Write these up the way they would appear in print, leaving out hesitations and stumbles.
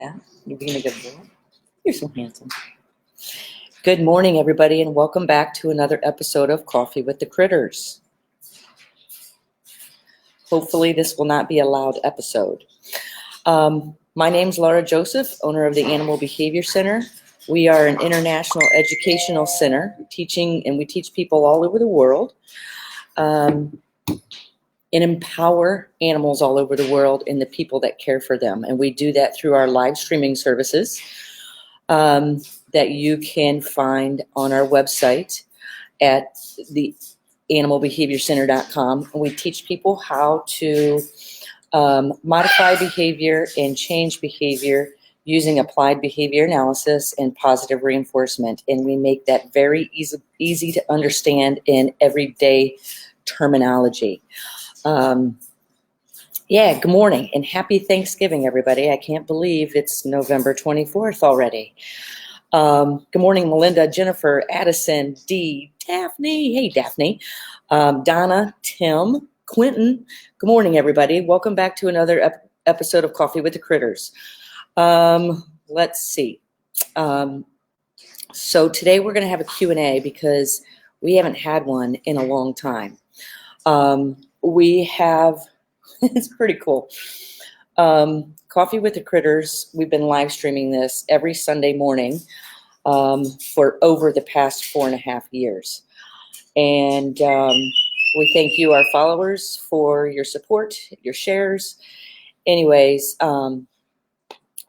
Yeah, you're being a good boy. You're so handsome. Good morning, everybody, and welcome back to another episode of Coffee with the Critters. Hopefully, this will not be a loud episode. My name's Laura Joseph, owner of the Animal Behavior Center. We are an international educational center and we teach people all over the world and empower animals all over the world and the people that care for them. And we do that through our live streaming services that you can find on our website at the animalbehaviorcenter.com. And we teach people how to modify behavior and change behavior using applied behavior analysis and positive reinforcement. And we make that very easy to understand in everyday terminology. Good morning and happy Thanksgiving, everybody. I can't believe it's November 24th already. Good morning, Melinda, Jennifer, Addison, Dee, Daphne. Hey, Daphne. Donna, Tim, Quentin. Good morning, everybody. Welcome back to another episode of Coffee with the Critters. Let's see. So today we're going to have a Q&A because we haven't had one in a long time. We have, it's pretty cool. Coffee with the Critters, we've been live streaming this every Sunday morning for over the past 4.5 years. And we thank you, our followers, for your support, your shares. Anyways,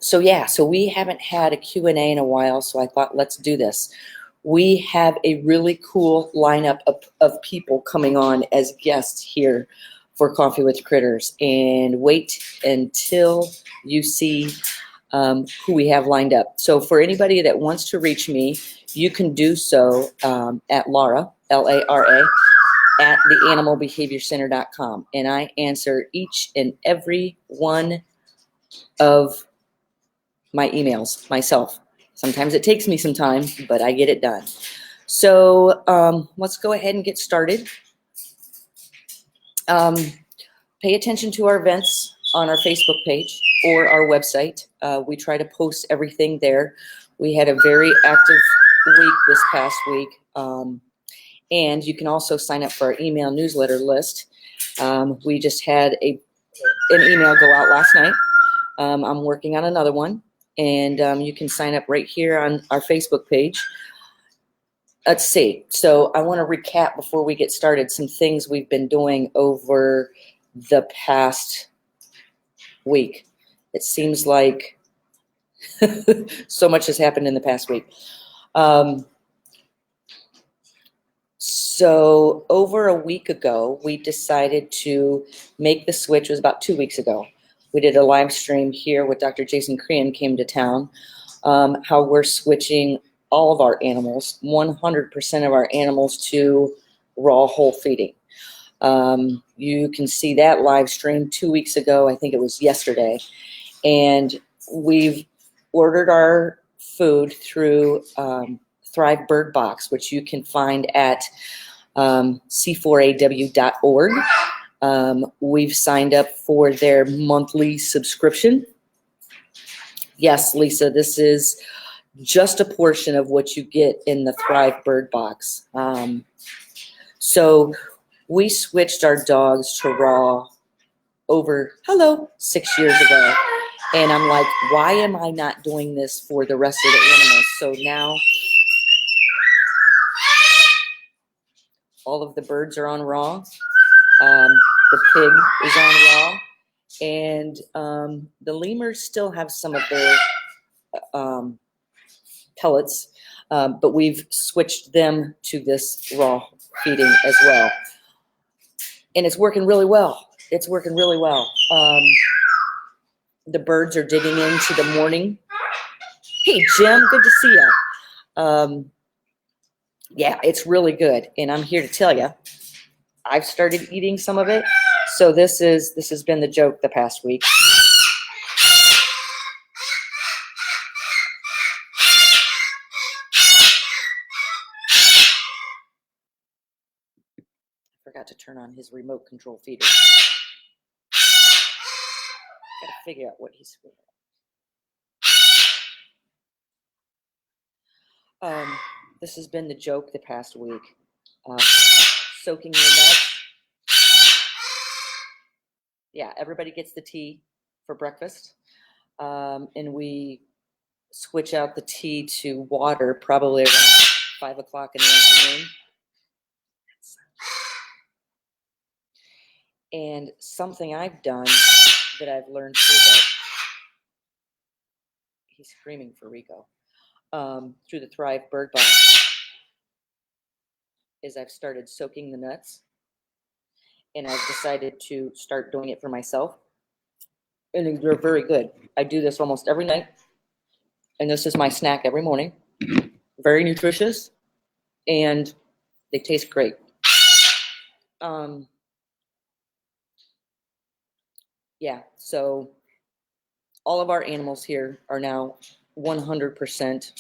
so we haven't had a Q&A in a while, so I thought, let's do this. We have a really cool lineup of people coming on as guests here for Coffee with Critters, and wait until you see who we have lined up. So for anybody that wants to reach me, you can do so at Laura, Lara, at theanimalbehaviorcenter.com. And I answer each and every one of my emails myself. Sometimes it takes me some time, but I get it done. So let's go ahead and get started. Pay attention to our events on our Facebook page or our website. We try to post everything there. We had a very active week this past week. And you can also sign up for our email newsletter list. We just had an email go out last night. I'm working on another one. And you can sign up right here on our Facebook page. Let's see. So I want to recap before we get started some things we've been doing over the past week. It seems like so much has happened in the past week. So over a week ago, we decided to make the switch. It was about 2 weeks ago. We did a live stream here with Dr. Jason Crean came to town, how we're switching all of our animals, 100% of our animals, to raw whole feeding. You can see that live stream 2 weeks ago. I think it was yesterday. And we've ordered our food through Thrive Bird Box, which you can find at c4aw.org. We've signed up for their monthly subscription. Yes, Lisa, this is just a portion of what you get in the Thrive Bird Box. So we switched our dogs to raw over 6 years ago. And I'm like, why am I not doing this for the rest of the animals? So now all of the birds are on raw. The pig is on raw. And the lemurs still have some of their pellets, but we've switched them to this raw feeding as well. And it's working really well. It's working really well. The birds are digging into the morning. Hey, Jim, good to see you. Yeah, it's really good. And I'm here to tell you, I've started eating some of it. So this has been the joke the past week. Forgot to turn on his remote control feeder. Gotta figure out what he's feeding. This has been the joke the past week. Soaking your nuts. Yeah, everybody gets the tea for breakfast. And we switch out the tea to water probably around 5 o'clock in the afternoon. And something I've done that I've learned through the, he's screaming for Rico, through the Thrive Bird Box, is I've started soaking the nuts, and I've decided to start doing it for myself. And they're very good. I do this almost every night, and this is my snack every morning. Very nutritious, and they taste great. Yeah, so all of our animals here are now 100%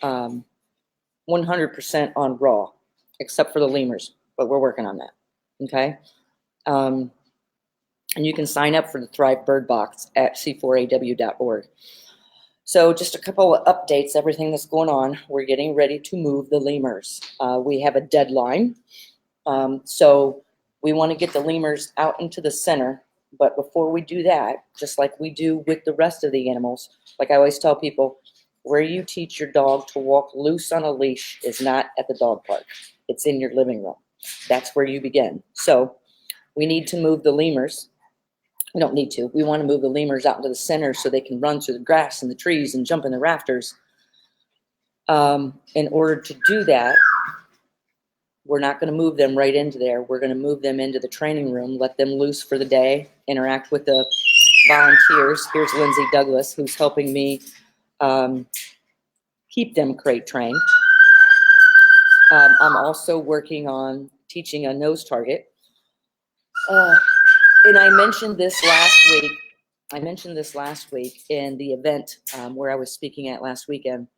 100% on raw, except for the lemurs, but we're working on that. Okay. And you can sign up for the Thrive Bird Box at c4aw.org. So just a couple of updates, everything that's going on. We're getting ready to move the lemurs. We have a deadline. So we want to get the lemurs out into the center. But before we do that, just like we do with the rest of the animals, like I always tell people, where you teach your dog to walk loose on a leash is not at the dog park. It's in your living room. That's where you begin. So we need to move the lemurs. We don't need to. We want to move the lemurs out into the center so they can run through the grass and the trees and jump in the rafters. In order to do that, we're not going to move them right into there. We're going to move them into the training room, let them loose for the day, interact with the volunteers. Here's Lindsay Douglas, who's helping me keep them crate trained. I'm also working on teaching a nose target. And I mentioned this last week in the event where I was speaking at last weekend.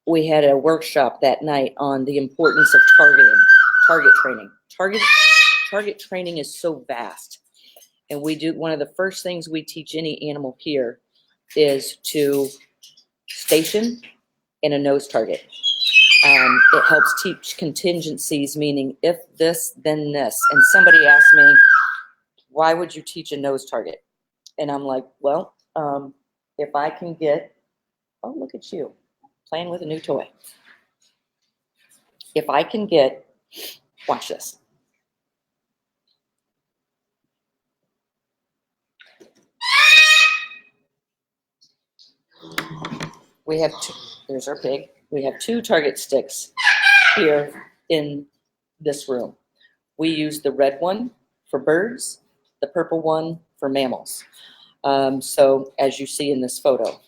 We had a workshop that night on the importance of target training. Target training is so vast. And we do, one of the first things we teach any animal here is to station in a nose target. It helps teach contingencies, meaning if this, then this. And somebody asked me, why would you teach a nose target? And I'm like, well, if I can get, oh, look at you, playing with a new toy. If I can get, watch this. We have two, there's our pig. We have 2 target sticks here in this room. We use the red one for birds, the purple one for mammals. So as you see in this photo,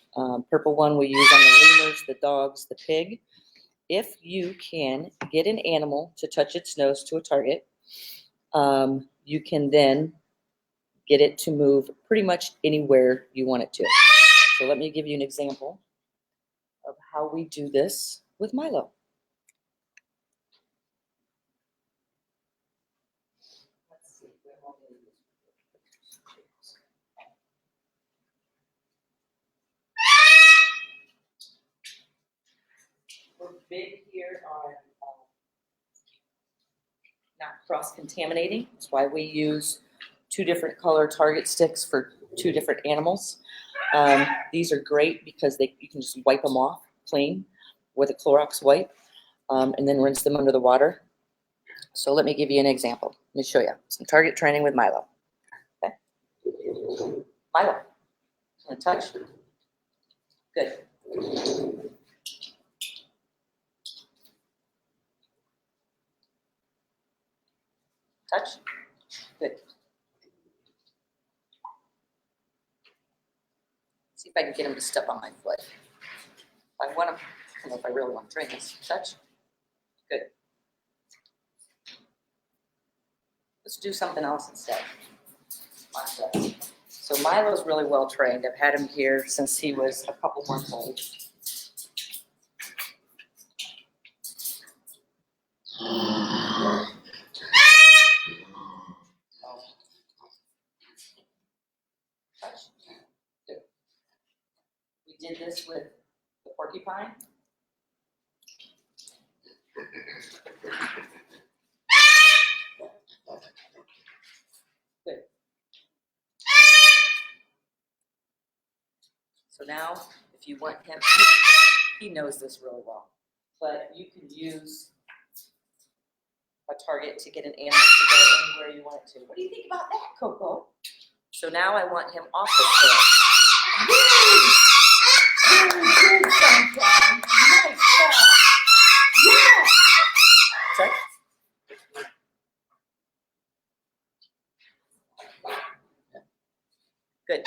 purple one we use on the lemurs, the dogs, the pig. If you can get an animal to touch its nose to a target, you can then get it to move pretty much anywhere you want it to. So let me give you an example of how we do this with Milo. Let's see. We're big here on not cross-contaminating. That's why we use 2 different color target sticks for 2 different animals. These are great because you can just wipe them off clean with a Clorox wipe and then rinse them under the water. So let me give you an example. Let me show you some target training with Milo. Okay. Milo, want to touch? Good. Touch? Good. See if I can get him to step on my foot. I want him, I don't know if I really want to train this. Touch? Good. Let's do something else instead. Watch that. So Milo's really well trained. I've had him here since he was a couple months old. Touch. Good. We did this with porcupine. Good. So now, if you want him, he knows this really well, but you can use a target to get an animal to go anywhere you want it to. What do you think about that, Coco? So now I want him off the trail. Very good, Sunshine. Nice job. Yeah. Sorry? Good.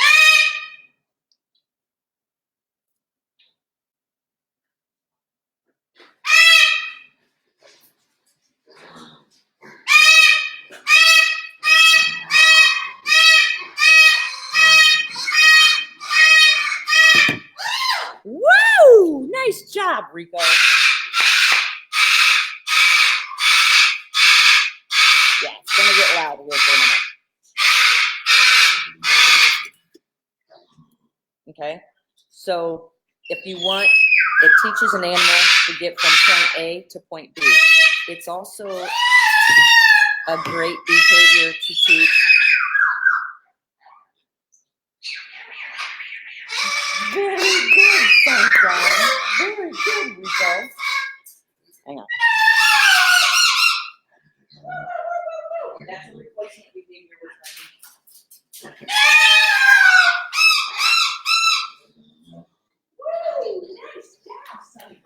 Woo! Nice job, Rico. Yeah, it's gonna get loud here for a minute. Okay, so if you want, it teaches an animal to get from point A to point B. It's also a great behavior to teach. Very good, Sunshine. Very good, Rico. Hang on. That's a replacement behavior we're trying. Nice job, Sunny.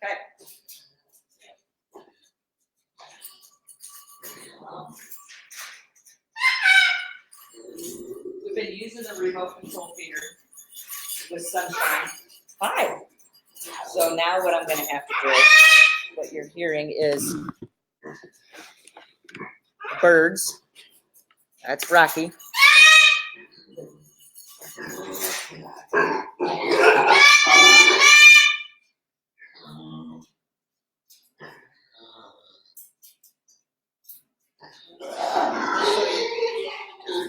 Okay. We've been using the remote control feeder with Sunshine. Hi. So now what I'm going to have to do, what you're hearing is birds. That's Rocky.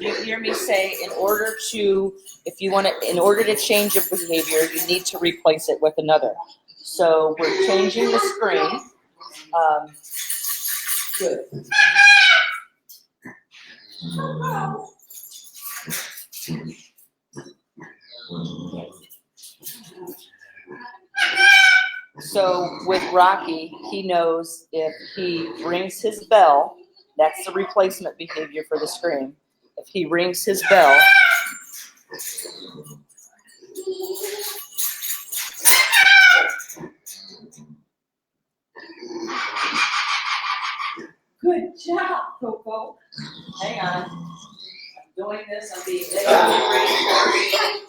You hear me say, in order to change a behavior, you need to replace it with another. So we're changing the screen. Good. So with Rocky, he knows if he rings his bell, that's the replacement behavior for the screen. If he rings his bell, good job, Coco. Hang on. I'm doing this. I'm being ready.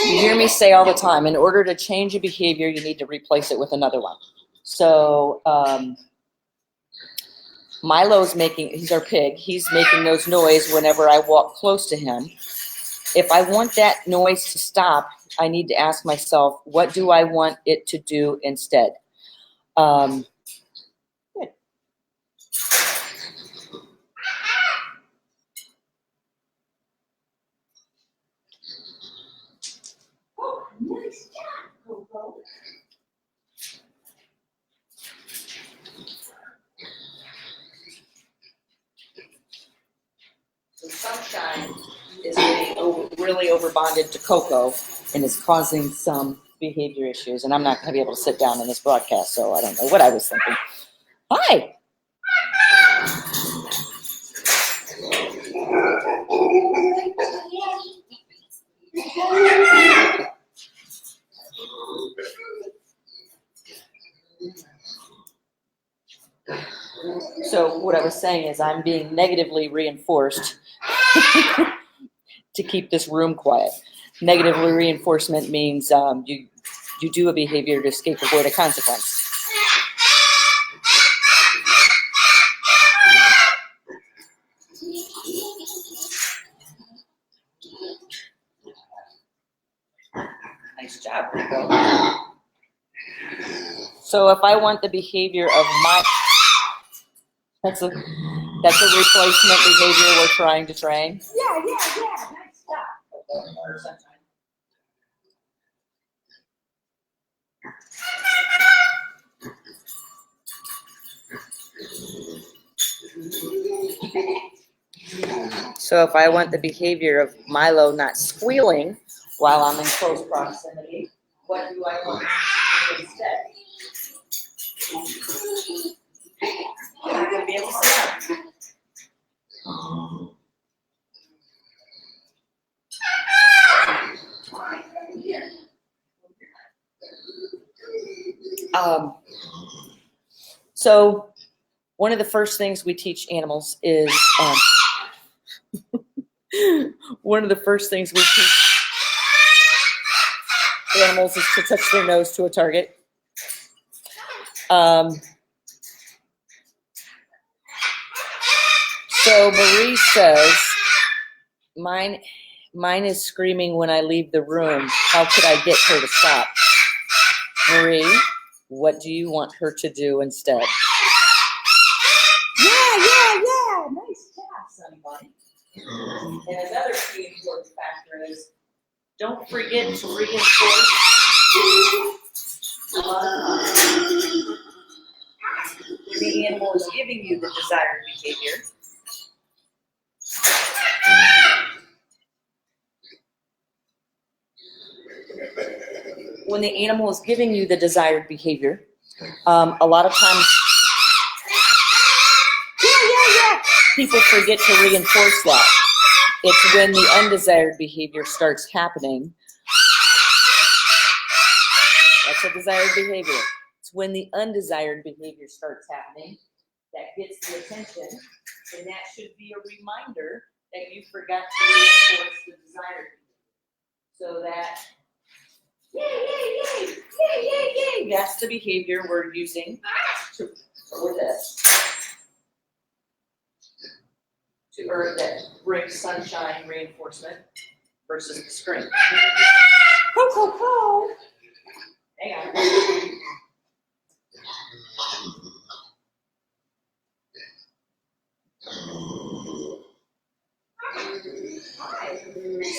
You hear me say all the time, in order to change a behavior, you need to replace it with another one. So Milo's he's our pig, he's making those noise whenever I walk close to him. If I want that noise to stop, I need to ask myself, what do I want it to do instead? Good. Oh, nice job, Coco. So Sunshine is getting really overbonded to Coco and is causing some behavior issues. And I'm not going to be able to sit down in this broadcast, so I don't know what I was thinking. Hi. was saying is I'm being negatively reinforced to keep this room quiet. Negatively reinforcement means you do a behavior to escape, avoid a consequence. Nice job, Rico. So if I want the behavior of my, that's a replacement behavior we're trying to train. Yeah. Nice job. So if I want the behavior of Milo not squealing while I'm in close proximity, what do I want to do instead? I'm not going to be able to sit down. So one of the first things we teach animals is is to touch their nose to a target. So Marie says, mine is screaming when I leave the room. How could I get her to stop? Marie, what do you want her to do instead? Yeah. Nice job, Sunny Bunny. And another key important factor is don't forget to reinforce the animal is giving you the desired behavior. When the animal is giving you the desired behavior, a lot of times people forget to reinforce that. It's when the undesired behavior starts happening. That's a desired behavior. It's when the undesired behavior starts happening that gets the attention, and that should be a reminder that you forgot to reinforce the desired behavior. So that, yay, that's the behavior we're using for this. To earn that brings sunshine reinforcement versus the screen. Co. Hang on.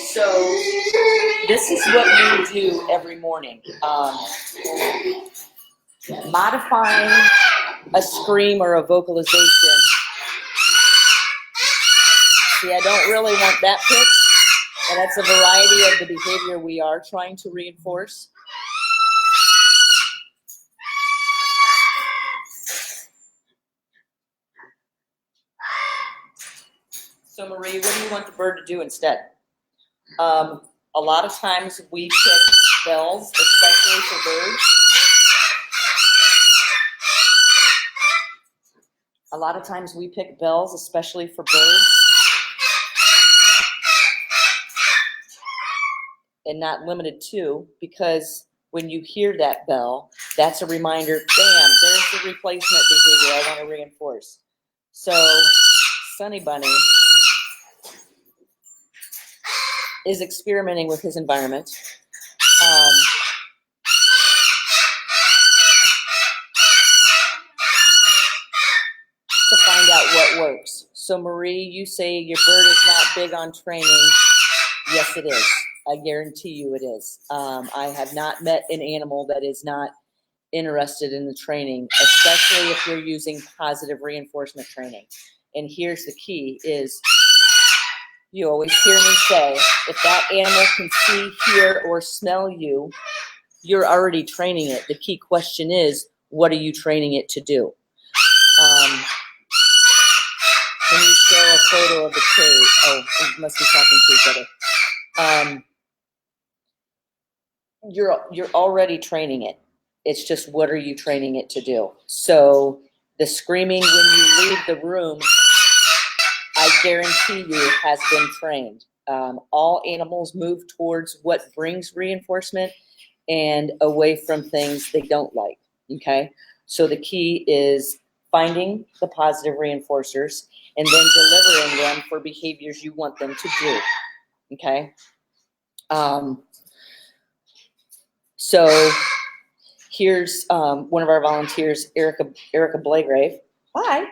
So this is what we do every morning. Modifying a scream or a vocalization. See, I don't really want that pitch, and that's a variety of the behavior we are trying to reinforce. So Marie, what do you want the bird to do instead? A lot of times we pick bells, especially for birds. A lot of times we pick bells, especially for birds. And not limited to, because when you hear that bell, that's a reminder, bam, there's the replacement behavior I want to reinforce. So Sunny Bunny is experimenting with his environment. To find out what works. So Marie, you say your bird is not big on training. Yes, it is. I guarantee you it is. I have not met an animal that is not interested in the training, especially if you're using positive reinforcement training. And here's the key is, you always hear me say, if that animal can see, hear, or smell you, you're already training it. The key question is, what are you training it to do? Can you show a photo of the cave? Oh, we must be talking to each other. You're already training it. It's just what are you training it to do? So The screaming when you leave the room, I guarantee you, has been trained. All animals move towards what brings reinforcement and away from things they don't like, okay? So the key is finding the positive reinforcers and then delivering them for behaviors you want them to do, okay? So here's one of our volunteers, Erica Blagrave. Hi.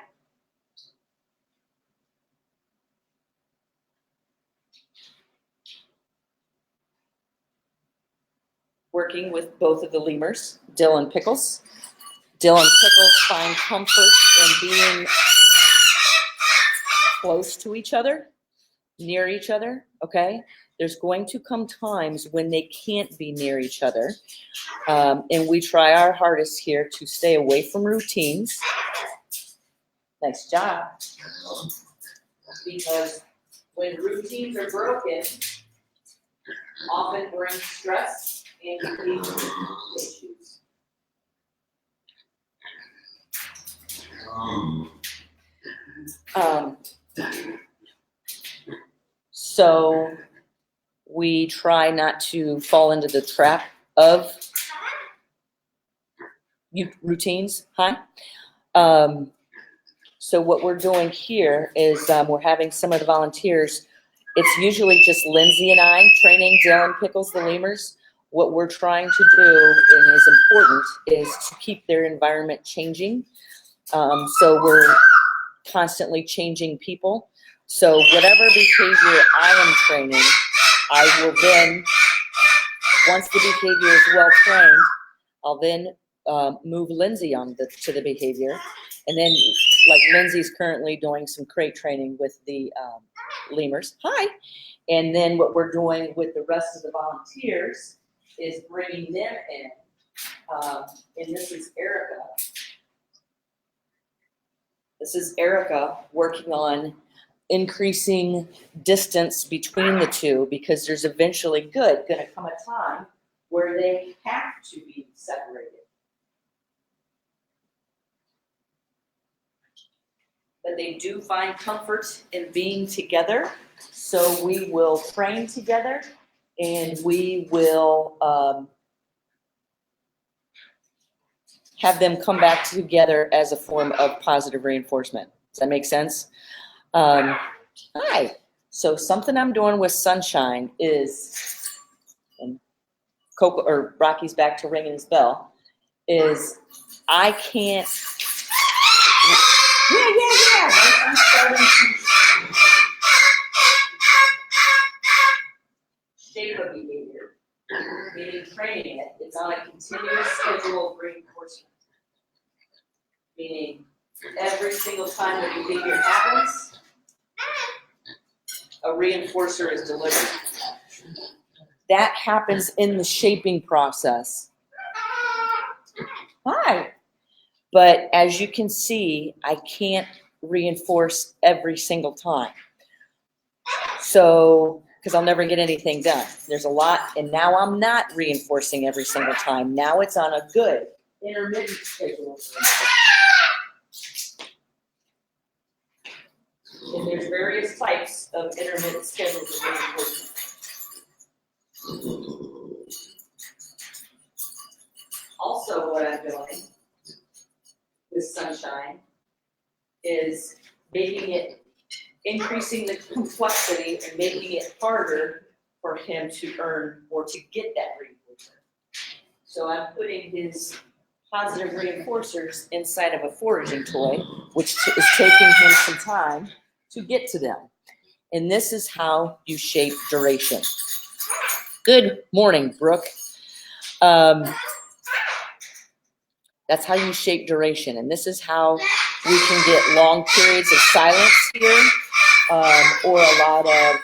Working with both of the lemurs, Dylan Pickles. Dylan Pickles find comfort in being close to each other, near each other, okay? There's going to come times when they can't be near each other. And we try our hardest here to stay away from routines. Nice job. Because when routines are broken, often bring stress and behavior issues. So we try not to fall into the trap of routines. Hi. So what we're doing here is we're having some of the volunteers. It's usually just Lindsay and I training Dylan Pickles, the lemurs. What we're trying to do, and is important, is to keep their environment changing. So we're constantly changing people. So whatever behavior I am training, I will then, once the behavior is well trained, I'll then move Lindsay on to the behavior. And then, like, Lindsay's currently doing some crate training with the lemurs. Hi. And then what we're doing with the rest of the volunteers is bringing them in. And this is Erica. This is Erica working on increasing distance between the two, because there's eventually going to come a time where they have to be separated. But they do find comfort in being together, so we will train together, and we will have them come back together as a form of positive reinforcement. Does that make sense? Hi. So something I'm doing with Sunshine is, and Coco or Rocky's back to ringing his bell, is I can't. Yeah. I'm starting to shape a behavior, meaning training it. It's on a continuous schedule of reinforcement. Meaning every single time the behavior happens, a reinforcer is delivered. That happens in the shaping process. Hi. But as you can see, I can't reinforce every single time. So, because I'll never get anything done. There's a lot, and now I'm not reinforcing every single time. Now it's on a good intermittent schedule. And there's various types of intermittent schedules of reinforcement. Also, what I'm doing with Sunshine is increasing the complexity and making it harder for him to earn or to get that reinforcer. So I'm putting his positive reinforcers inside of a foraging toy, which is taking him some time to get to them. And this is how you shape duration. Good morning, Brooke. That's how you shape duration. And this is how we can get long periods of silence here, or a lot of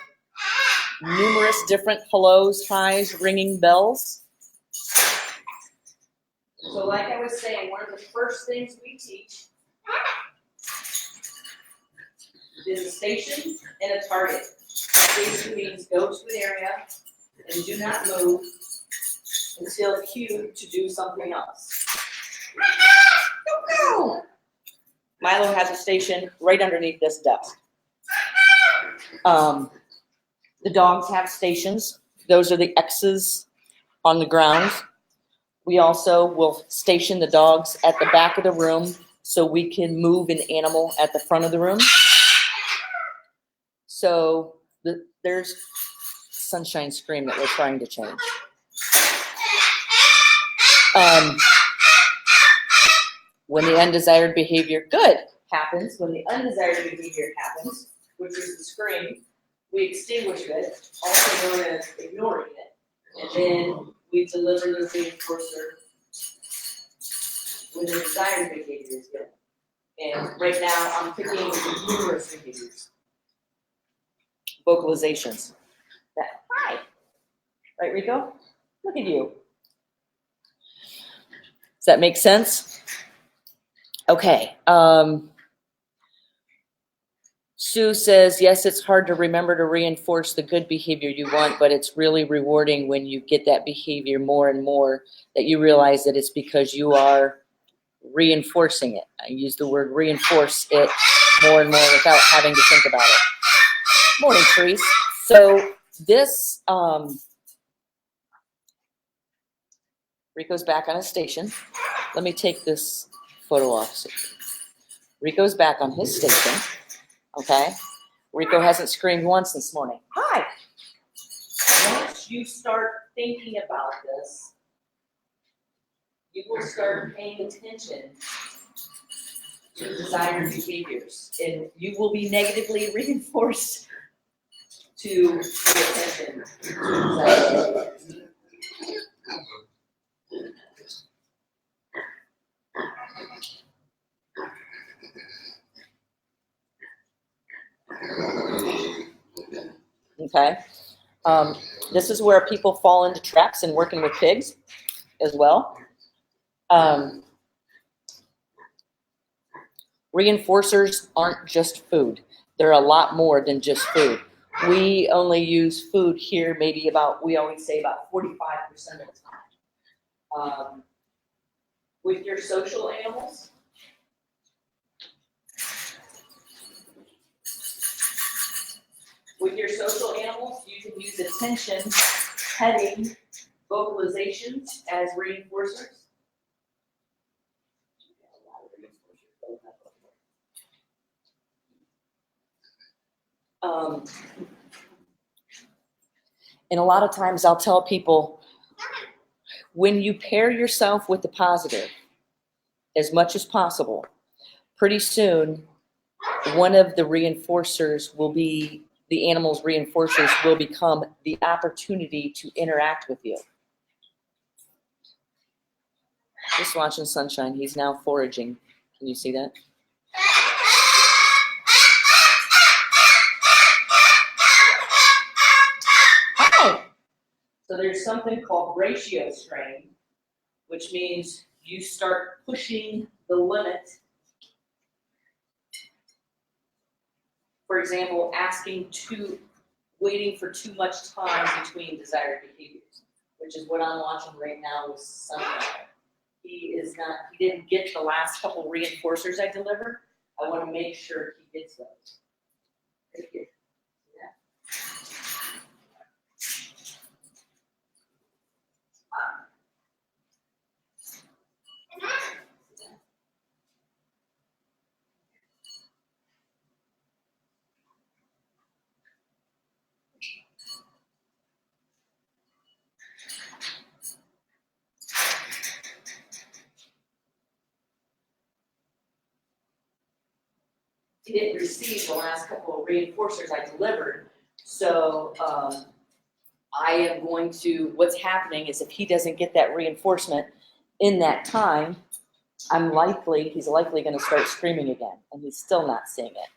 numerous different hellos, highs, ringing bells. So like I was saying, one of the first things we teach is a station and a target. Station means go to an area and do not move until cued to do something else. Don't go. Milo has a station right underneath this desk. The dogs have stations. Those are the X's on the ground. We also will station the dogs at the back of the room so we can move an animal at the front of the room. So there's Sunshine Scream that we're trying to change. When the undesired behavior happens, when the undesired behavior happens, which is the scream, we extinguish it, also known as ignoring it, and then we deliver the reinforcer when the desired behavior is good. And right now, I'm picking numerous behaviors. Vocalizations. Hi. Right, Rico? Look at you. Does that make sense? Okay. Sue says, yes, it's hard to remember to reinforce the good behavior you want, but it's really rewarding when you get that behavior more and more, that you realize that it's because you are reinforcing it. I use the word reinforce it more and more without having to think about it. Morning, Trees. So this, Rico's back on his station. Let me take this photo off. Rico's back on his station. Okay. Rico hasn't screamed once this morning. Hi. Once you start thinking about this, you will start paying attention to desired behaviors, and you will be negatively reinforced to pay attention to desired behaviors. Okay. This is where people fall into traps in working with pigs as well. Reinforcers aren't just food. They're a lot more than just food. We only use food here maybe we always say about 45% of the time. With your social animals, you can use attention, petting, vocalizations as reinforcers. And a lot of times I'll tell people, when you pair yourself with the positive as much as possible, pretty soon one of the reinforcers will be, the animal's reinforcers will become the opportunity to interact with you. Just watching Sunshine, he's now foraging. Can you see that? So there's something called ratio strain, which means you start pushing the limit. For example, waiting for too much time between desired behaviors, which is what I'm watching right now with Sunshine. He didn't get the last couple reinforcers I delivered. I want to make sure he gets those. Right here. He didn't receive the last couple of reinforcers I delivered. So I am going to, what's happening is if he doesn't get that reinforcement in that time, he's likely going to start screaming again, and he's still not seeing it.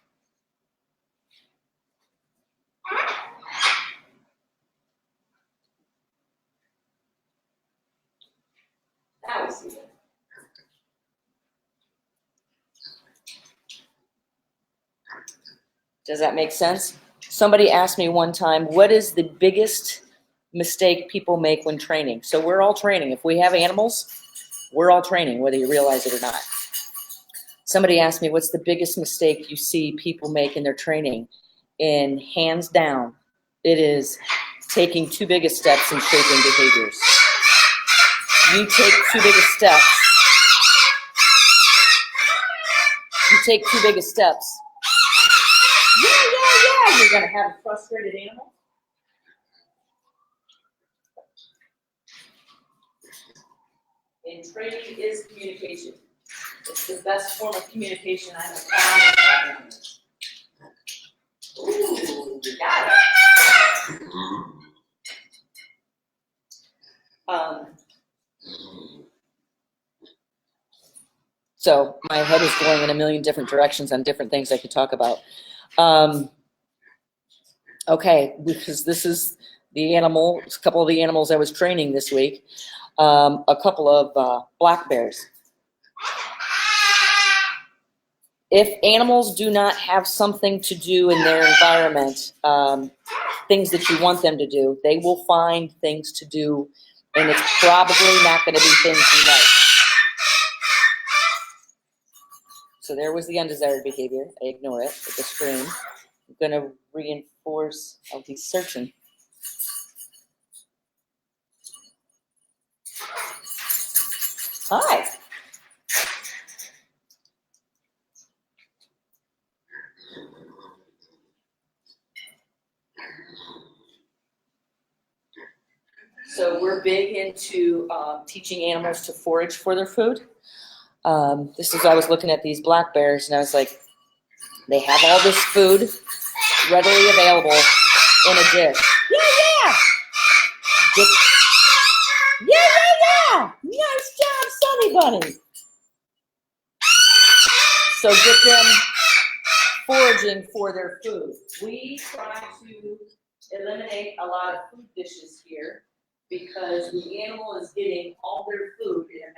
Now we see it. Does that make sense? Somebody asked me one time, what is the biggest mistake people make when training? So we're all training. If we have animals, we're all training, whether you realize it or not. Somebody asked me, what's the biggest mistake you see people make in their training? And hands down, it is taking too big of steps and shaping behaviors. You take too big of steps. You take too big of steps. Yeah. You're going to have a frustrated animal. And training is communication. It's the best form of communication I have found. Ooh, you got it. So my head is going in a million different directions on different things I could talk about. Okay, because this is the animal, a couple of the animals I was training this week. A couple of black bears. If animals do not have something to do in their environment, things that you want them to do, they will find things to do, and it's probably not going to be things you like. So there was the undesired behavior. I ignore it with the screen. I'm going to reinforce, I'll be searching. Hi. So we're big into teaching animals to forage for their food. This is, I was looking at these black bears and I was like, they have all this food readily available in a dish. Yeah. Yeah. Nice job, Sunny Bunny. So get them foraging for their food. We try to eliminate a lot of food dishes here because the animal is getting all their food in a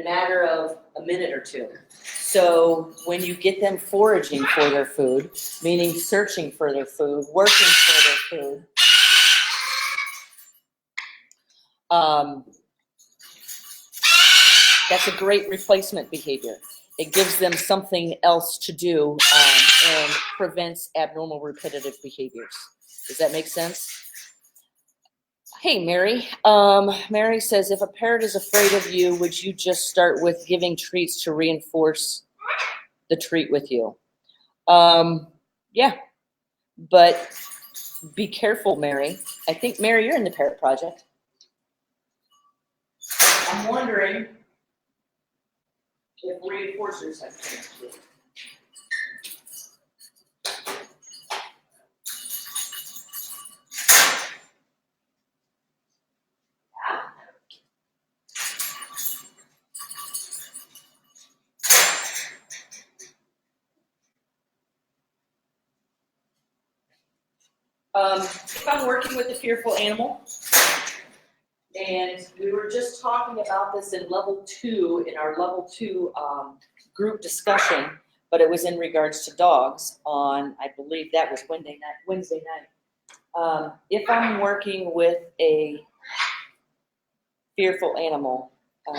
matter of a minute or two. So when you get them foraging for their food, meaning searching for their food, working for their food, that's a great replacement behavior. It gives them something else to do and prevents abnormal repetitive behaviors. Does that make sense? Hey, Mary. Mary says, if a parrot is afraid of you, would you just start with giving treats to reinforce the treat with you? Yeah, but be careful, Mary. I think, Mary, you're in the Parrot Project. I'm wondering if reinforcers have changed. If I'm working with a fearful animal, and we were just talking about this in level 2, in our level 2 group discussion, but it was in regards to dogs on, I believe that was Wednesday night. If I'm working with a fearful animal, and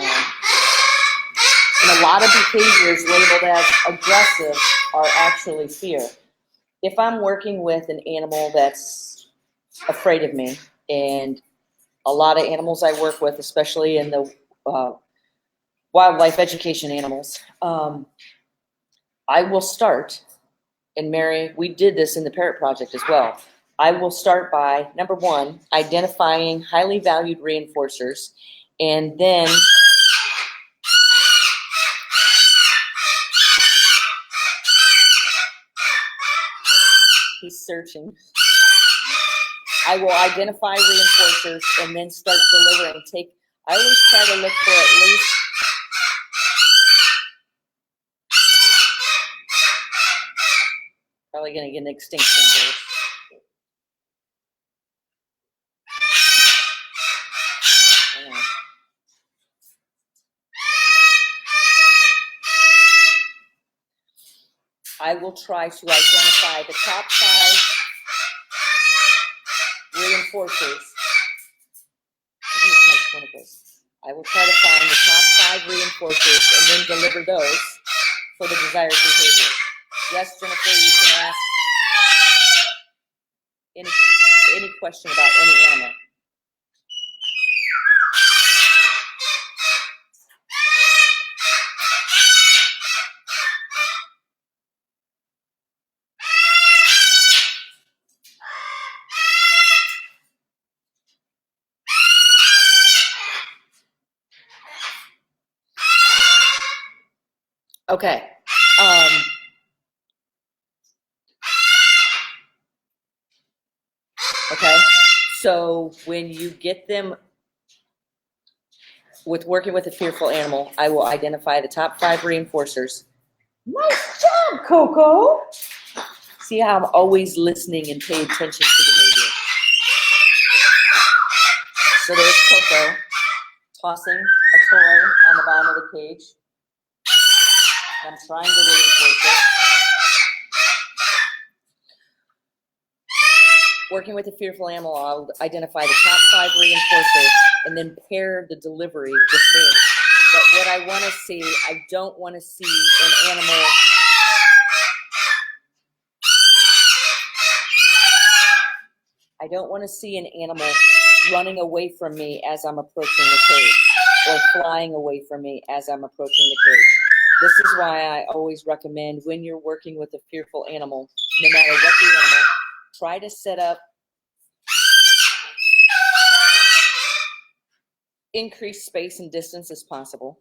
a lot of behaviors labeled as aggressive are actually fear. If I'm working with an animal that's afraid of me, and a lot of animals I work with, especially in the wildlife education animals, I will start, and Mary, we did this in the Parrot Project as well. I will start by, number 1, identifying highly valued reinforcers, and then he's searching. I will identify reinforcers and then start delivering. I always try to look for at least probably going to get an extinction burst. I will try to identify the top 5 reinforcers purpose. I will try to find the top 5 reinforcers and then deliver those for the desired behavior. Yes, Jennifer, you can ask any question about any animal. Okay. Okay. So when you get them with working with a fearful animal, I will identify the top 5 reinforcers. Nice job, Coco. See how I'm always listening and paying attention to behavior. So there's Coco tossing a toy on the bottom of the cage. I'm trying to reinforce it. Working with a fearful animal, I'll identify the top 5 reinforcers and then pair the delivery with me. But what I want to see, I don't want to see an animal running away from me as I'm approaching the cage or flying away from me as I'm approaching the cage. This is why I always recommend when you're working with a fearful animal, no matter what the animal, try to set up increased space and distance as possible.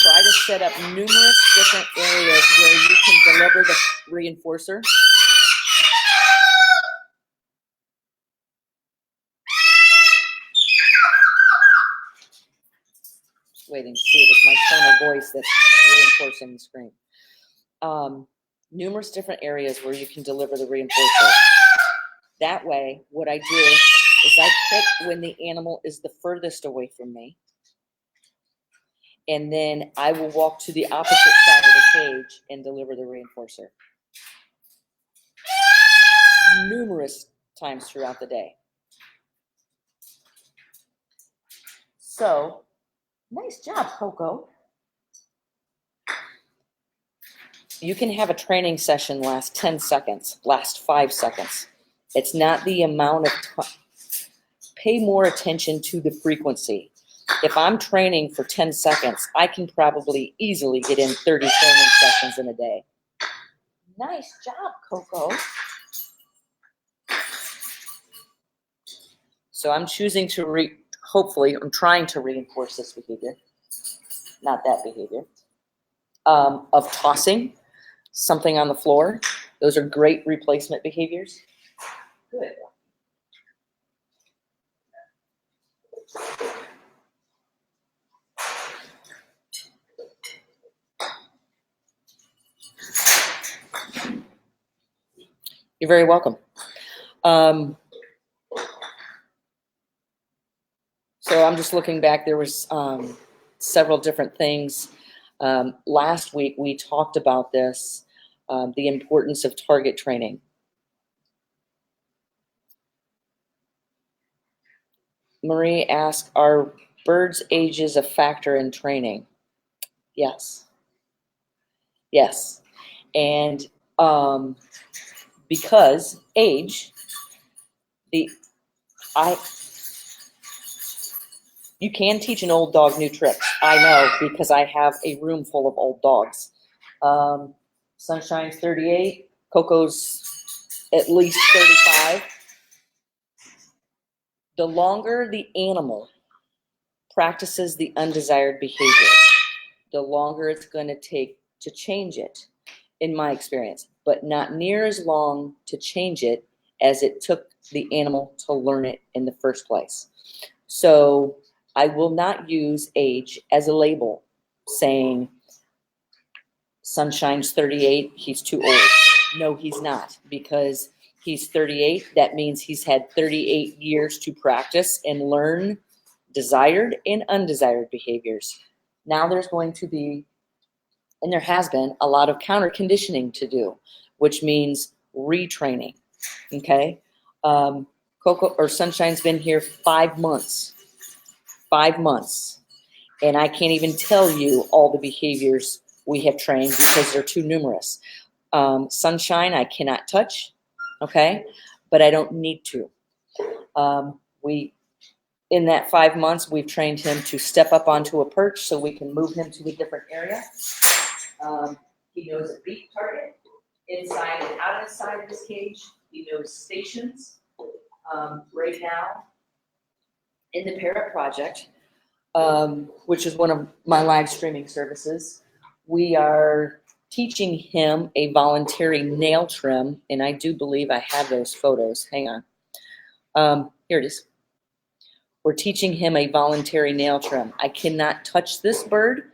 Try to set up numerous different areas where you can deliver the reinforcer. Just waiting to see if it's my tone of voice that's reinforcing the screen. Numerous different areas where you can deliver the reinforcer. That way, what I do is I pick when the animal is the furthest away from me, and then I will walk to the opposite side of the cage and deliver the reinforcer. Numerous times throughout the day. So, nice job, Coco. You can have a training session last 10 seconds, last 5 seconds. It's not the amount of time. Pay more attention to the frequency. If I'm training for 10 seconds, I can probably easily get in 30 training sessions in a day. Nice job, Coco. So I'm choosing to hopefully, I'm trying to reinforce this behavior, not that behavior, of tossing something on the floor. Those are great replacement behaviors. Good. You're very welcome. So I'm just looking back. There was several different things. Last week we talked about this, the importance of target training. Marie asked, are birds' ages a factor in training? Yes. Yes. And because age, you can teach an old dog new tricks. I know, because I have a room full of old dogs. Sunshine's 38, Coco's at least 35. The longer the animal practices the undesired behavior, the longer it's going to take to change it, in my experience, but not near as long to change it as it took the animal to learn it in the first place. So I will not use age as a label saying Sunshine's 38, he's too old. No, he's not, because he's 38. That means he's had 38 years to practice and learn desired and undesired behaviors. Now there's going to be, and there has been, a lot of counter conditioning to do, which means retraining. Okay. Coco or Sunshine's been here 5 months. 5 months, and I can't even tell you all the behaviors we have trained because they're too numerous. Sunshine, I cannot touch, okay, but I don't need to. In that 5 months, we've trained him to step up onto a perch so we can move him to a different area. He knows a beat target inside and outside of his cage. He knows stations. Right now, in the Parrot Project, which is one of my live streaming services, we are teaching him a voluntary nail trim, and I do believe I have those photos. Hang on. Here it is. We're teaching him a voluntary nail trim. I cannot touch this bird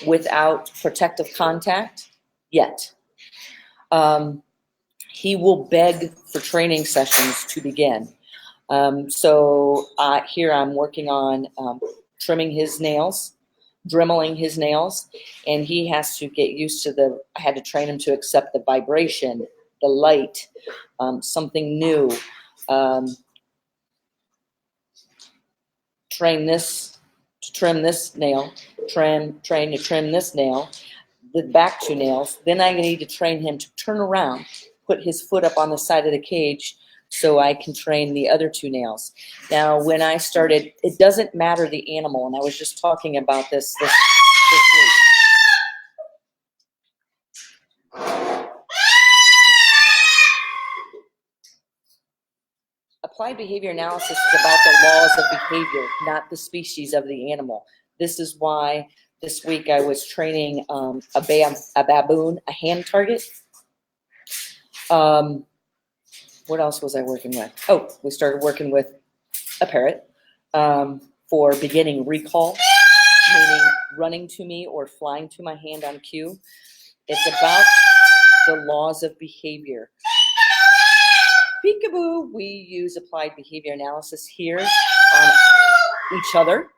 without protective contact yet. He will beg for training sessions to begin. So here I'm working on trimming his nails, dremeling his nails, and he has to get used to I had to train him to accept the vibration, the light, something new. Train this to trim this nail, train to trim this nail, the back 2 nails. Then I need to train him to turn around, put his foot up on the side of the cage so I can train the other 2 nails. Now, when I started, it doesn't matter the animal, and I was just talking about this week. Applied behavior analysis is about the laws of behavior, not the species of the animal. This is why this week I was training a baboon, a hand target. What else was I working with? Oh, we started working with a parrot for beginning recall, meaning running to me or flying to my hand on cue. It's about the laws of behavior. Peekaboo, we use applied behavior analysis here on each other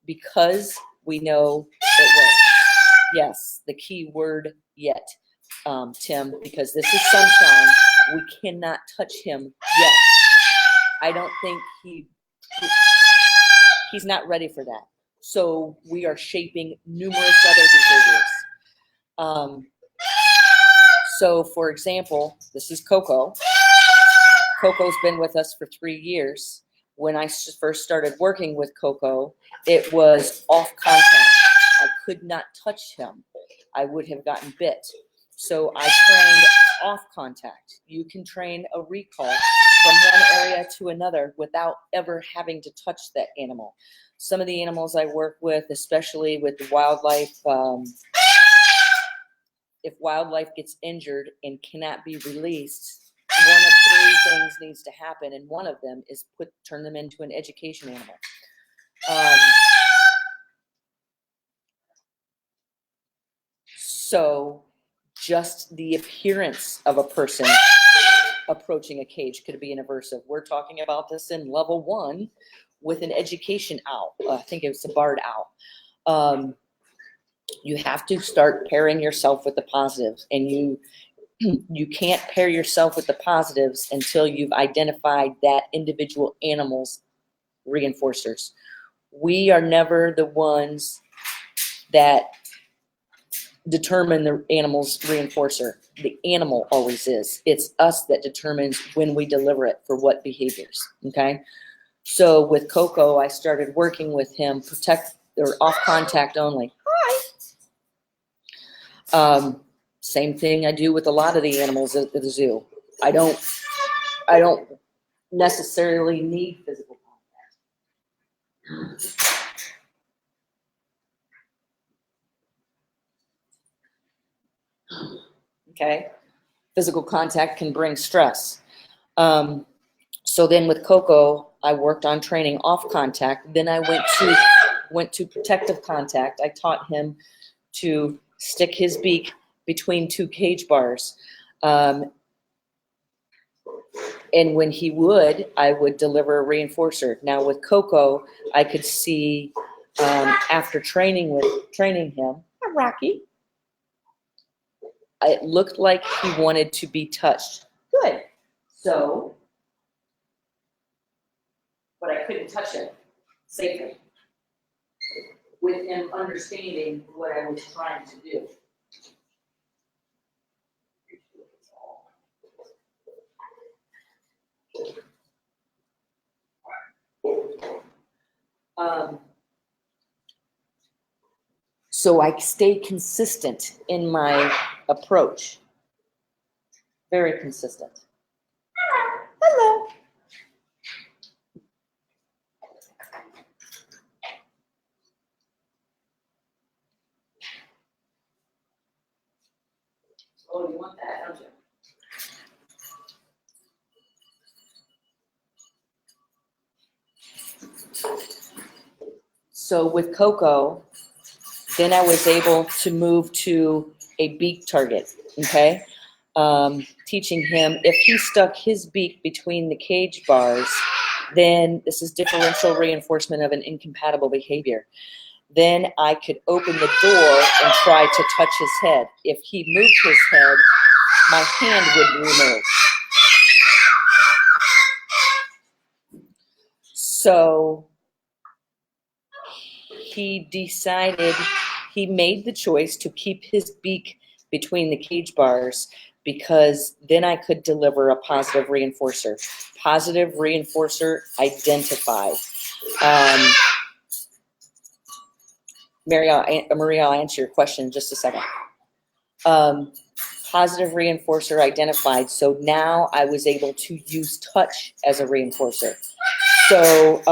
because we know it works. Yes, the key word yet, Tim, because this is Sunshine. We cannot touch him yet. I don't think he's not ready for that. So we are shaping numerous other behaviors. So for example, this is Coco. Coco's been with us for 3 years. When I first started working with Coco, it was off contact. I could not touch him. I would have gotten bit. So I trained off contact. You can train a recall from one area to another without ever having to touch that animal. Some of the animals I work with, especially with the wildlife, if wildlife gets injured and cannot be released, one of 3 things needs to happen, and one of them is turn them into an education animal. So just the appearance of a person approaching a cage could be an aversive. We're talking about this in level 1 with an education owl. I think it was a barred owl. You have to start pairing yourself with the positives, and you can't pair yourself with the positives until you've identified that individual animal's reinforcers. We are never the ones that determine the animal's reinforcer. The animal always is. It's us that determines when we deliver it for what behaviors, okay? So with Coco, I started working with him, protect or off contact only. Hi. Same thing I do with a lot of the animals at the zoo. I don't necessarily need physical contact. Okay, physical contact can bring stress. So then with Coco, I worked on training off contact. Then I went to protective contact. I taught him to stick his beak between 2 cage bars. And when he would, I would deliver a reinforcer. Now with Coco, I could see after training him, Rocky, it looked like he wanted to be touched. Good. So, but I couldn't touch him safely. with him understanding what I was trying to do. So I stay consistent in my approach. Very consistent. Hello. Oh, you want that, don't you? So with Coco, then I was able to move to a beak target, okay? Teaching him if he stuck his beak between the cage bars, then this is differential reinforcement of an incompatible behavior. Then I could open the door and try to touch his head. If he moved his head, my hand would remove. So he decided, he made the choice to keep his beak between the cage bars because then I could deliver a positive reinforcer. Positive reinforcer identified. Maria, I'll answer your question in just a second. Positive reinforcer identified. So now I was able to use touch as a reinforcer. So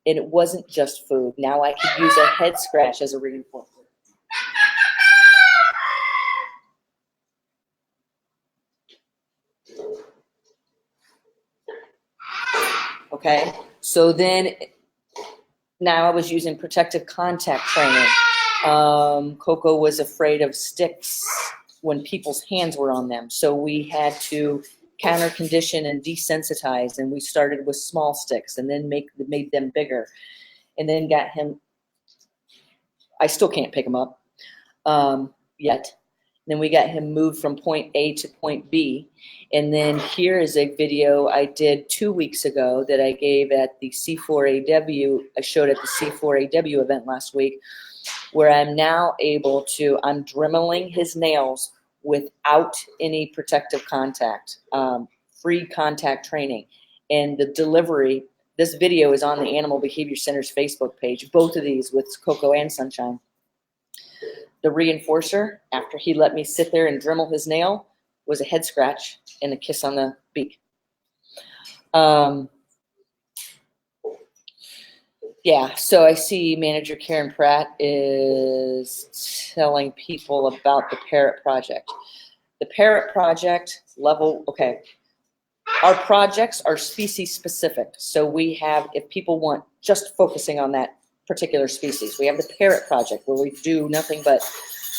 and it wasn't just food. Now I could use a head scratch as a reinforcer. Okay, so then now I was using protective contact training. Coco was afraid of sticks when people's hands were on them. So we had to counter condition and desensitize. And we started with small sticks and then made them bigger. And then got him, I still can't pick him up yet. Then we got him moved from point A to point B. And then here is a video I did 2 weeks ago that I gave at the C4AW, I showed at the C4AW event last week, where I'm now able to, I'm dremeling his nails without any protective contact, free contact training. And the delivery, this video is on the Animal Behavior Center's Facebook page, both of these with Coco and Sunshine. The reinforcer, after he let me sit there and dremel his nail, was a head scratch and a kiss on the beak. Yeah, so I see Manager Karen Pratt is telling people about the Parrot Project. The Parrot Project level, okay, our projects are species specific. So we have, if people want just focusing on that particular species, we have the Parrot Project where we do nothing but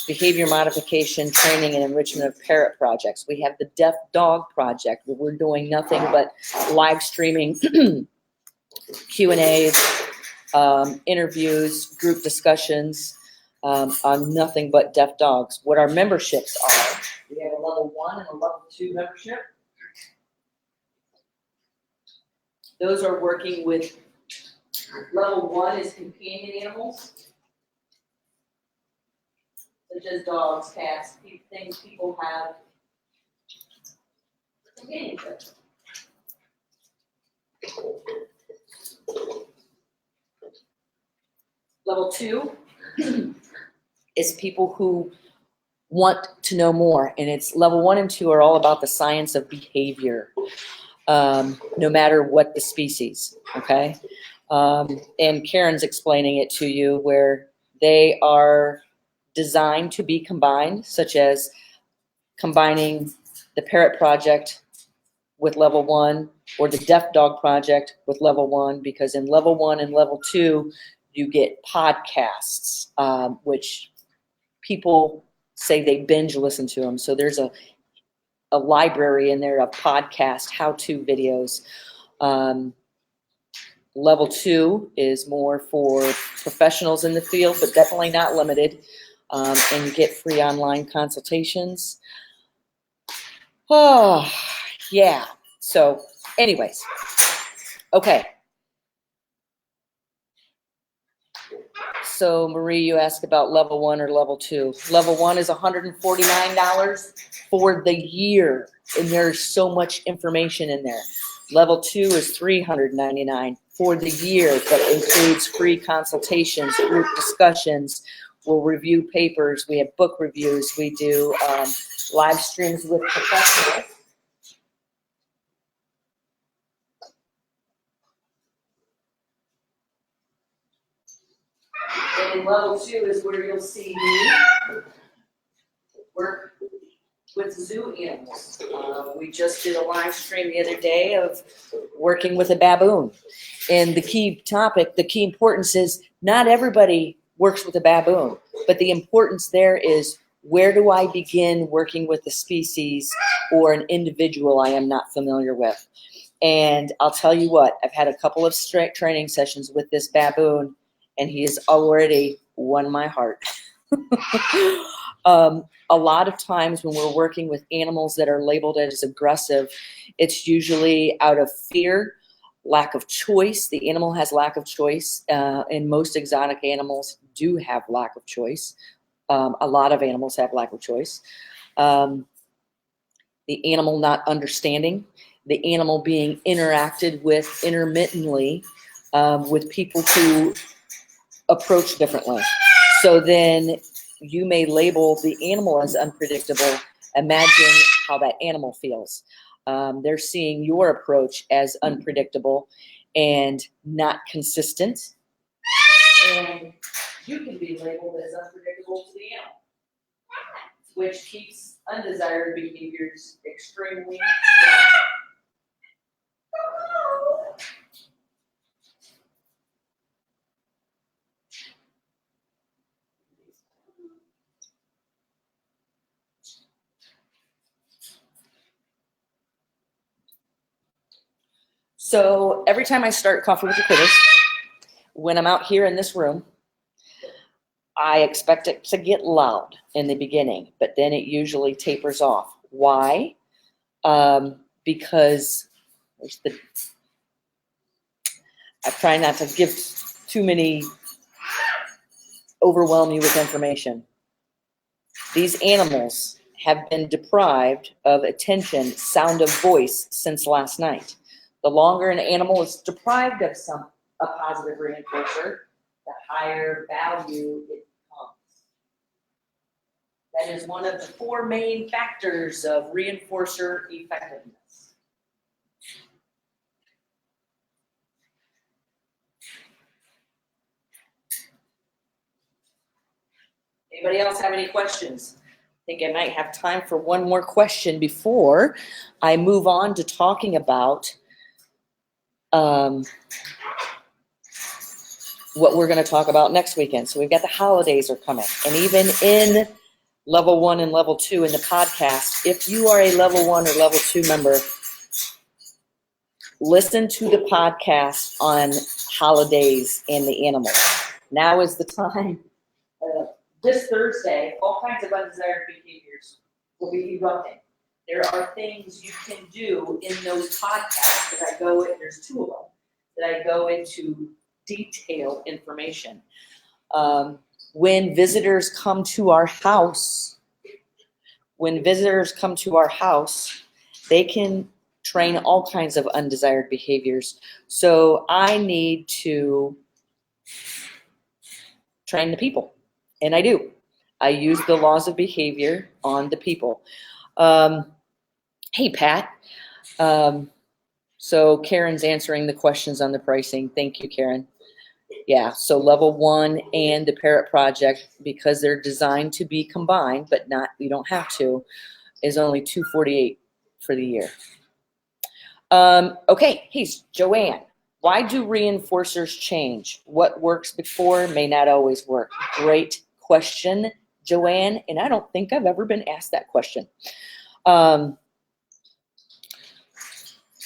behavior modification, training, and enrichment of parrot projects. We have the Deaf Dog Project where we're doing nothing but live streaming Q&As, interviews, group discussions on nothing but deaf dogs. What our memberships are, we have a level 1 and a level 2 membership. Those are working with, level 1 is companion animals, such as dogs, cats, things people have companionship. Level 2 is people who want to know more, and it's level 1 and 2 are all about the science of behavior, no matter what the species, okay? And Karen's explaining it to you where they are designed to be combined, such as combining the Parrot Project with level 1 or the Deaf Dog Project with level 1, because in level 1 and level 2, you get podcasts, which people say they binge listen to them. So there's a library in there of podcast how-to videos. Level 2 is more for professionals in the field, but definitely not limited. And you get free online consultations. Oh, yeah. So anyways, okay. So Marie, you asked about level 1 or level 2. Level 1 is $149 for the year, and there's so much information in there. Level 2 is $399 for the year, but includes free consultations, group discussions. We'll review papers. We have book reviews. We do live streams with professionals. And level 2 is where you'll see me work with zoo animals. We just did a live stream the other day of working with a baboon. And the key topic, the key importance is not everybody works with a baboon, but the importance there is, where do I begin working with a species or an individual I am not familiar with? And I'll tell you what, I've had a couple of training sessions with this baboon, and he has already won my heart. A lot of times when we're working with animals that are labeled as aggressive, it's usually out of fear, lack of choice. The animal has lack of choice, and most exotic animals do have lack of choice. A lot of animals have lack of choice. The animal not understanding, the animal being interacted with intermittently with people who approach differently. So then you may label the animal as unpredictable. Imagine how that animal feels. They're seeing your approach as unpredictable and not consistent. And you can be labeled as unpredictable to the animal, which keeps undesired behaviors extremely strong. So every time I start Coffee with the Critters, when I'm out here in this room, I expect it to get loud in the beginning, but then it usually tapers off. Why? Because I try not to give too many, overwhelm you with information. These animals have been deprived of attention, sound of voice since last night. The longer an animal is deprived of a positive reinforcer, the higher value it becomes. That is one of the 4 main factors of reinforcer effectiveness. Anybody else have any questions? I think I might have time for one more question before I move on to talking about what we're going to talk about next weekend. So we've got the holidays are coming. And even in level 1 and level 2 in the podcast, if you are a level 1 or level 2 member, listen to the podcast on holidays and the animals. Now is the time. This Thursday, all kinds of undesired behaviors will be erupting. There are things you can do in those podcasts that I go in, there's 2 of them, that I go into detailed information. When visitors come to our house, they can train all kinds of undesired behaviors. So I need to train the people, and I do. I use the laws of behavior on the people. Hey, Pat. So Karen's answering the questions on the pricing. Thank you, Karen. Yeah, so level 1 and the Parrot Project, because they're designed to be combined, but not, you don't have to, is only $248 for the year. Okay, hey, Joanne, why do reinforcers change? What works before may not always work. Great question, Joanne, and I don't think I've ever been asked that question.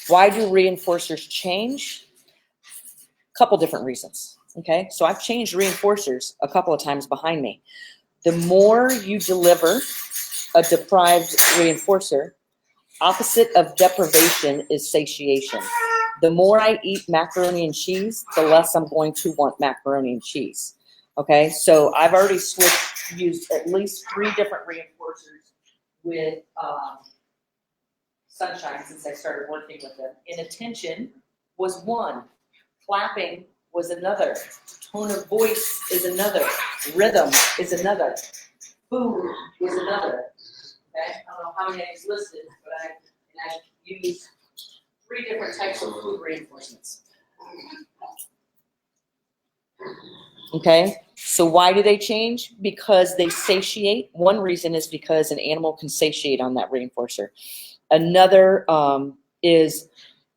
Why do reinforcers change? A couple different reasons. Okay, so I've changed reinforcers a couple of times behind me. The more you deliver a deprived reinforcer, opposite of deprivation is satiation. The more I eat macaroni and cheese, the less I'm going to want macaroni and cheese. Okay, so I've already used at least 3 different reinforcers with Sunshine since I started working with them. Inattention was one. Clapping was another. Tone of voice is another. Rhythm is another. Food is another. Okay, I don't know how many I just listed, but I used 3 different types of food reinforcements. Okay, so why do they change? Because they satiate. One reason is because an animal can satiate on that reinforcer. Another is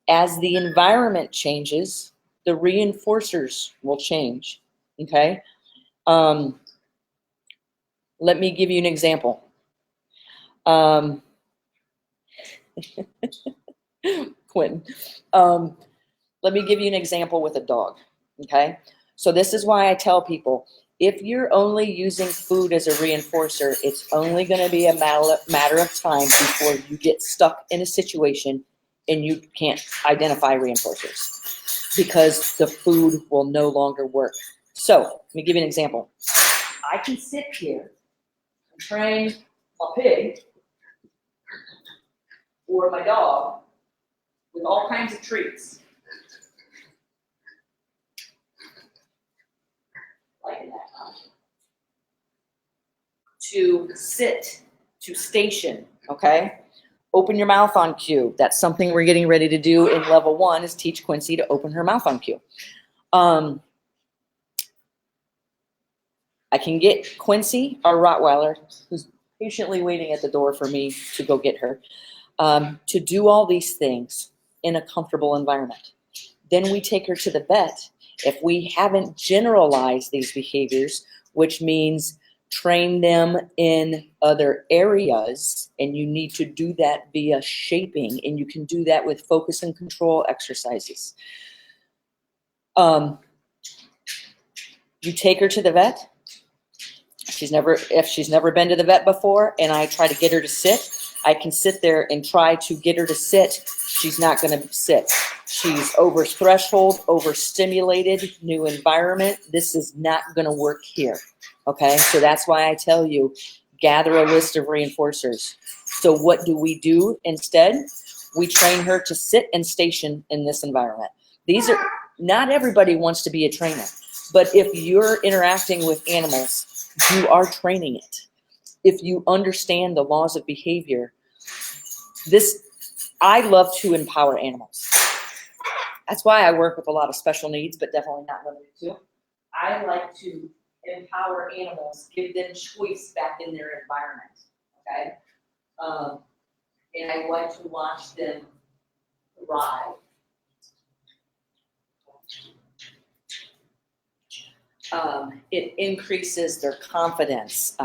as the environment changes, the reinforcers will change. Okay, let me give you an example. Quentin, let me give you an example with a dog. Okay, so this is why I tell people, if you're only using food as a reinforcer, it's only going to be a matter of time before you get stuck in a situation and you can't identify reinforcers because the food will no longer work. So let me give you an example. I can sit here and train a pig or my dog with all kinds of treats. Like that. To sit, to station, okay? Open your mouth on cue. That's something we're getting ready to do in level 1 is teach Quincy to open her mouth on cue. I can get Quincy, our Rottweiler, who's patiently waiting at the door for me to go get her, to do all these things in a comfortable environment. Then we take her to the vet. If we haven't generalized these behaviors, which means train them in other areas, and you need to do that via shaping, and you can do that with focus and control exercises. You take her to the vet. If she's never been to the vet before, and I try to get her to sit, I can sit there and try to get her to sit. She's not going to sit. She's over threshold, overstimulated, new environment. This is not going to work here. Okay, so that's why I tell you, gather a list of reinforcers. So what do we do instead? We train her to sit and station in this environment. Not everybody wants to be a trainer, but if you're interacting with animals, you are training it. If you understand the laws of behavior, I love to empower animals. That's why I work with a lot of special needs, but definitely not limited to. I like to empower animals, give them choice back in their environment, okay? And I like to watch them thrive. It increases their confidence.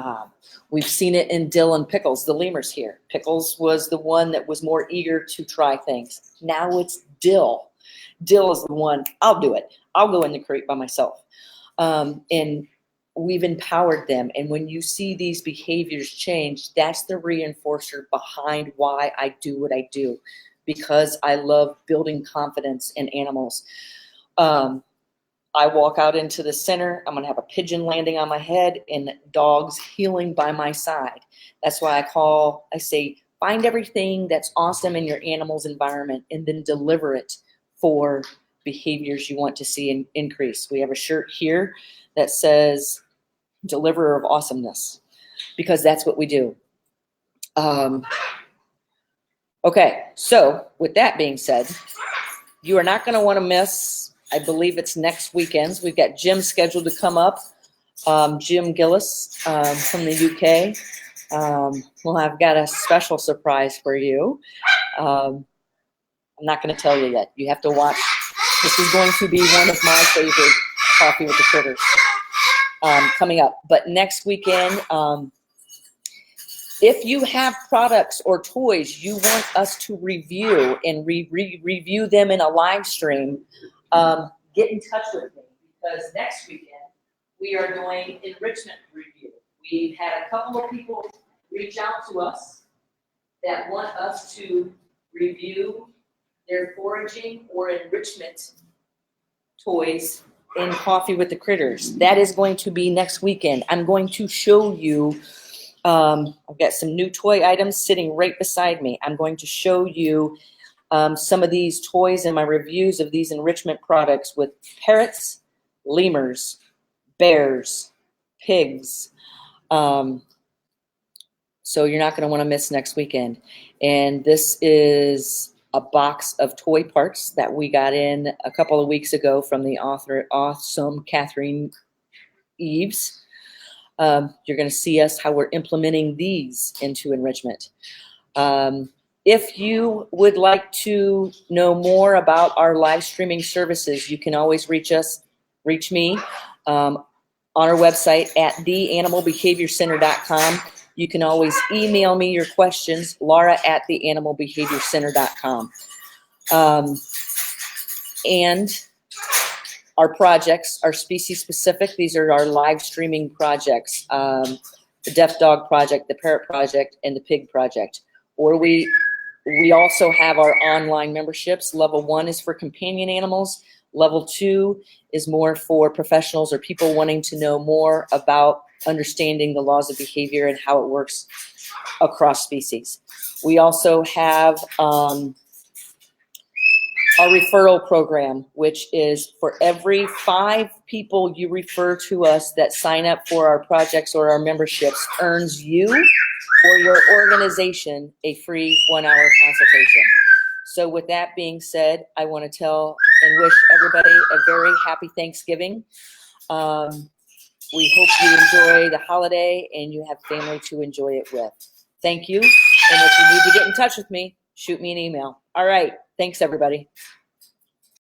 We've seen it in Dill and Pickles, the lemurs here. Pickles was the one that was more eager to try things. Now it's Dill. Dill is the one, I'll do it. I'll go in the crate by myself. And we've empowered them. And when you see these behaviors change, that's the reinforcer behind why I do what I do, because I love building confidence in animals. I walk out into the center, I'm going to have a pigeon landing on my head and dogs healing by my side. That's why I say, find everything that's awesome in your animal's environment and then deliver it for behaviors you want to see increase. We have a shirt here that says deliverer of awesomeness, because that's what we do. Okay, so with that being said, you are not going to want to miss, I believe it's next weekends. We've got Jim scheduled to come up, Jim Gillis from the UK. I've got a special surprise for you. I'm not going to tell you yet. You have to watch. This is going to be one of my favorite Coffee with the Critters coming up. But next weekend, if you have products or toys you want us to review and review them in a live stream, get in touch with me, because next weekend we are doing enrichment review. We've had a couple of people reach out to us that want us to review their foraging or enrichment toys in Coffee with the Critters. That is going to be next weekend. I'm going to show you, I've got some new toy items sitting right beside me. I'm going to show you some of these toys and my reviews of these enrichment products with parrots, lemurs, bears, pigs. So you're not going to want to miss next weekend. And this is a box of toy parts that we got in a couple of weeks ago from the awesome Catherine Eves. You're going to see us how we're implementing these into enrichment. If you would like to know more about our live streaming services, you can always reach me on our website at theanimalbehaviorcenter.com. You can always email me your questions, laura@theanimalbehaviorcenter.com. And our projects are species specific. These are our live streaming projects. The Deaf Dog Project, the Parrot Project, and the Pig Project. Or we also have our online memberships. Level 1 is for companion animals. Level 2 is more for professionals or people wanting to know more about understanding the laws of behavior and how it works across species. We also have our referral program, which is for every 5 people you refer to us that sign up for our projects or our memberships earns you or your organization a free 1-hour consultation. So with that being said, I want to tell and wish everybody a very happy Thanksgiving. We hope you enjoy the holiday and you have family to enjoy it with. Thank you. And if you need to get in touch with me, shoot me an email. All right. Thanks, everybody.